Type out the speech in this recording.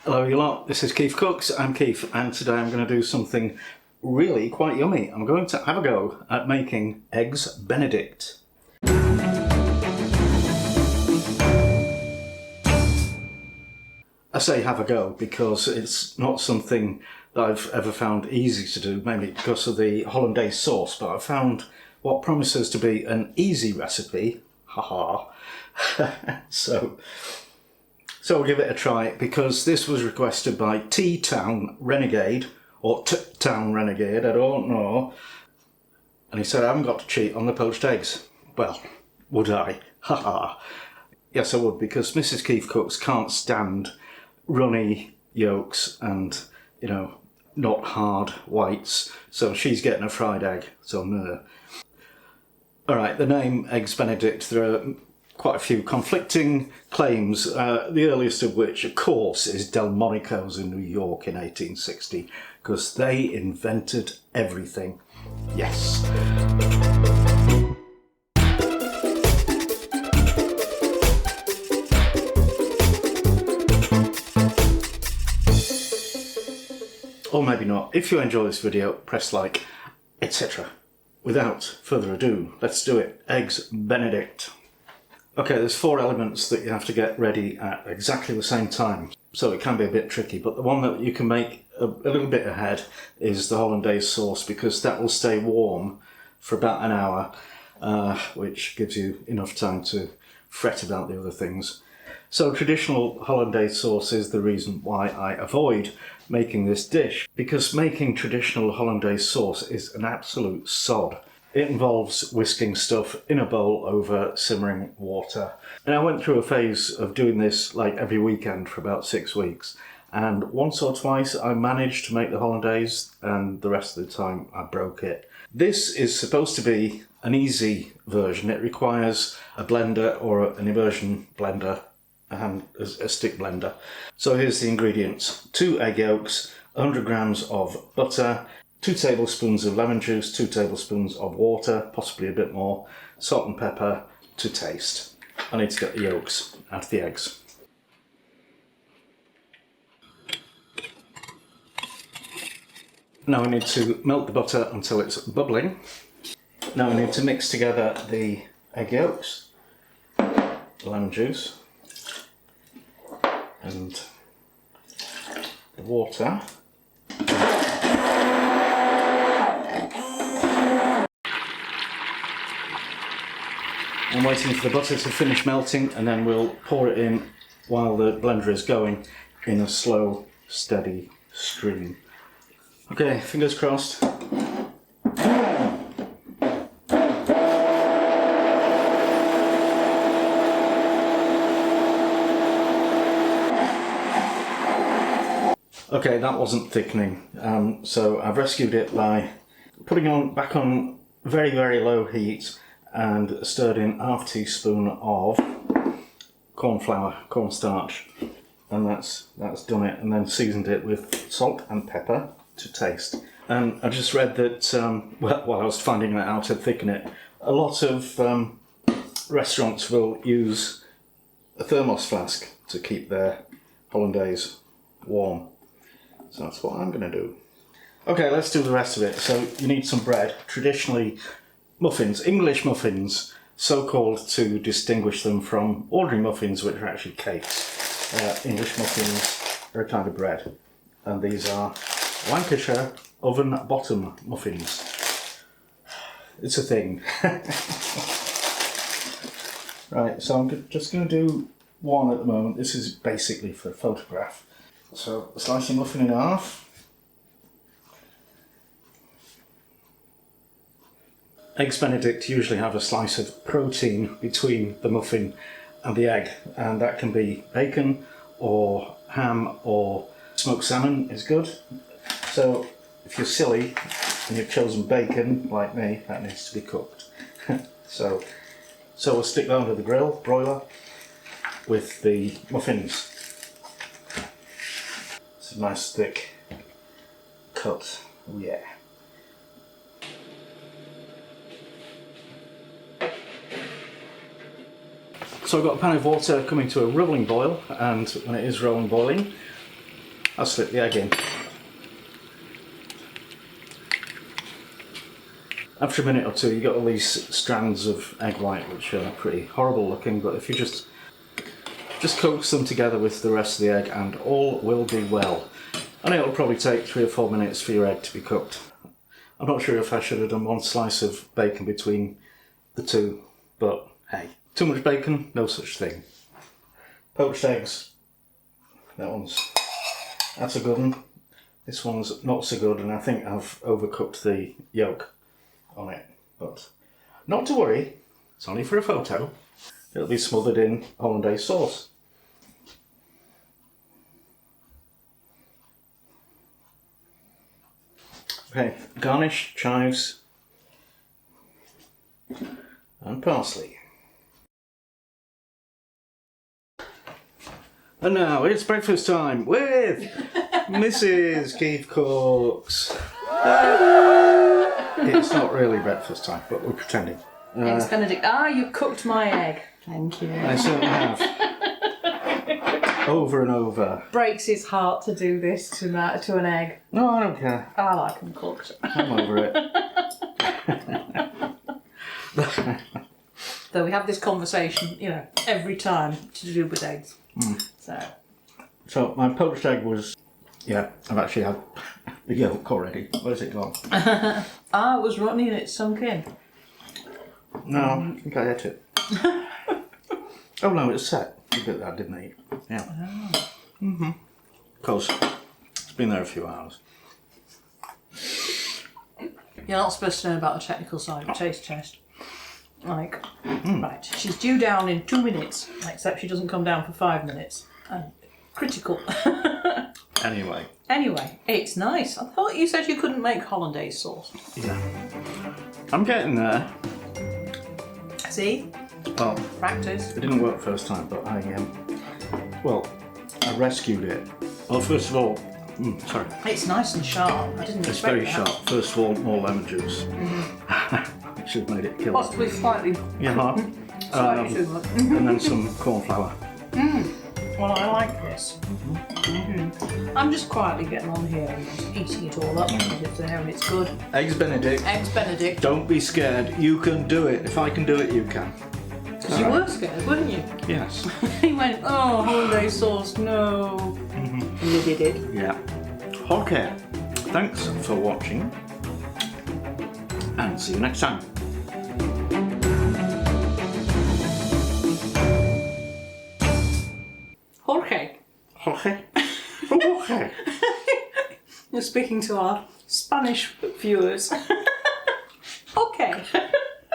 Hello you lot, this is KeefCooks, I'm Keef, and today I'm going to do something really quite yummy. I'm going to have a go at making eggs Benedict. I say have a go because it's not something that I've ever found easy to do, mainly because of the Hollandaise sauce, but I've found what promises to be an easy recipe, haha. So we'll give it a try because this was requested by T-Town Renegade, or T-Town Renegade, I don't know. And he said, I haven't got to cheat on the poached eggs. Well, would I? Haha. Yes, I would, because Mrs. KeefCooks can't stand runny yolks and, you know, not hard whites. So she's getting a fried egg, so no. Alright, the name Eggs Benedict, there are quite a few conflicting claims, the earliest of which, of course, is Delmonico's in New York in 1860, because they invented everything. Yes. Or maybe not. If you enjoy this video, press like, etc. Without further ado, let's do it. Eggs Benedict. Okay, there's 4 elements that you have to get ready at exactly the same time, so it can be a bit tricky, but the one that you can make a little bit ahead is the Hollandaise sauce, because that will stay warm for about an hour, which gives you enough time to fret about the other things. So traditional Hollandaise sauce is the reason why I avoid making this dish, because making traditional Hollandaise sauce is an absolute sod. It involves whisking stuff in a bowl over simmering water. And I went through a phase of doing this like every weekend for about 6 weeks. And once or twice I managed to make the Hollandaise, and the rest of the time I broke it. This is supposed to be an easy version. It requires a blender or an immersion blender and a stick blender. So here's the ingredients. 2 egg yolks, 100 grams of butter, 2 tablespoons of lemon juice, 2 tablespoons of water, possibly a bit more, salt and pepper to taste. I need to get the yolks out of the eggs. Now I need to melt the butter until it's bubbling. Now I need to mix together the egg yolks, the lemon juice, and the water. I'm waiting for the butter to finish melting, and then we'll pour it in while the blender is going in a slow, steady stream. Okay, fingers crossed. Okay, that wasn't thickening, so I've rescued it by putting it back on very, very low heat and stirred in ½ teaspoon of cornstarch, and that's done it, and then seasoned it with salt and pepper to taste. And I just read that, while I was finding that out to thicken it, a lot of restaurants will use a Thermos flask to keep their Hollandaise warm. So that's what I'm going to do. Okay, let's do the rest of it. So you need some bread. Traditionally, muffins, English muffins, so called to distinguish them from ordinary muffins, which are actually cakes. English muffins are a kind of bread, and these are Lancashire oven bottom muffins. It's a thing. Right, so I'm just going to do one at the moment. This is basically for a photograph. So slice your muffin in half. Eggs Benedict usually have a slice of protein between the muffin and the egg, and that can be bacon or ham or smoked salmon is good. So if you're silly and you've chosen bacon like me, that needs to be cooked. so we'll stick that under the grill, broiler, with the muffins. It's a nice thick cut, oh yeah. So I've got a pan of water coming to a rolling boil, and when it is rolling boiling, I'll slip the egg in. After a minute or two, you get all these strands of egg white, which are pretty horrible looking, but if you just coax them together with the rest of the egg and all will be well. And it'll probably take 3 or 4 minutes for your egg to be cooked. I'm not sure if I should have done 1 slice of bacon between the two, but hey, too much bacon, no such thing. Poached eggs, that's a good one. This one's not so good, and I think I've overcooked the yolk on it, but not to worry, it's only for a photo. It'll be smothered in Hollandaise sauce. Okay, garnish, chives and parsley. And now it's breakfast time with Mrs. KeefCooks. It's not really breakfast time, but we're pretending. Eggs Benedict. You cooked my egg. Thank you. I certainly have. Over and over. Breaks his heart to do this to an egg. No, I don't care. I like them cooked. I'm over it. Though we have this conversation, every time to do with eggs. So my poached egg was, I've actually had the yolk already. Where's it gone? It was runny and it sunk in. No, I think I ate it. Oh no, it's set. You did that, didn't I? Yeah. Oh. Of course, it's been there a few hours. You're not supposed to know about the technical side of taste test. Right, she's due down in 2 minutes, except she doesn't come down for 5 minutes. Critical. Anyway, it's nice. I thought you said you couldn't make hollandaise sauce. yeah. I'm getting there. See? Well, Practice. it didn't work first time, but I rescued it. Well, first of all, sorry. It's nice and sharp. I didn't It's expect very that. sharp. First of all, more lemon juice. Should have made it kill. Possibly slightly Yeah. too much. And then some corn flour. Well, I like this. I'm just quietly getting on here and just eating it all up because it's there and it's good. Eggs Benedict. Eggs Benedict. Don't be scared. You can do it. If I can do it, you can. Because you were scared, weren't you? Yes. He went, oh, hollandaise sauce, no. And you did it. Yeah. Okay. Thanks for watching. And see you next time. Jorge. Jorge. Jorge. You're speaking to our Spanish viewers.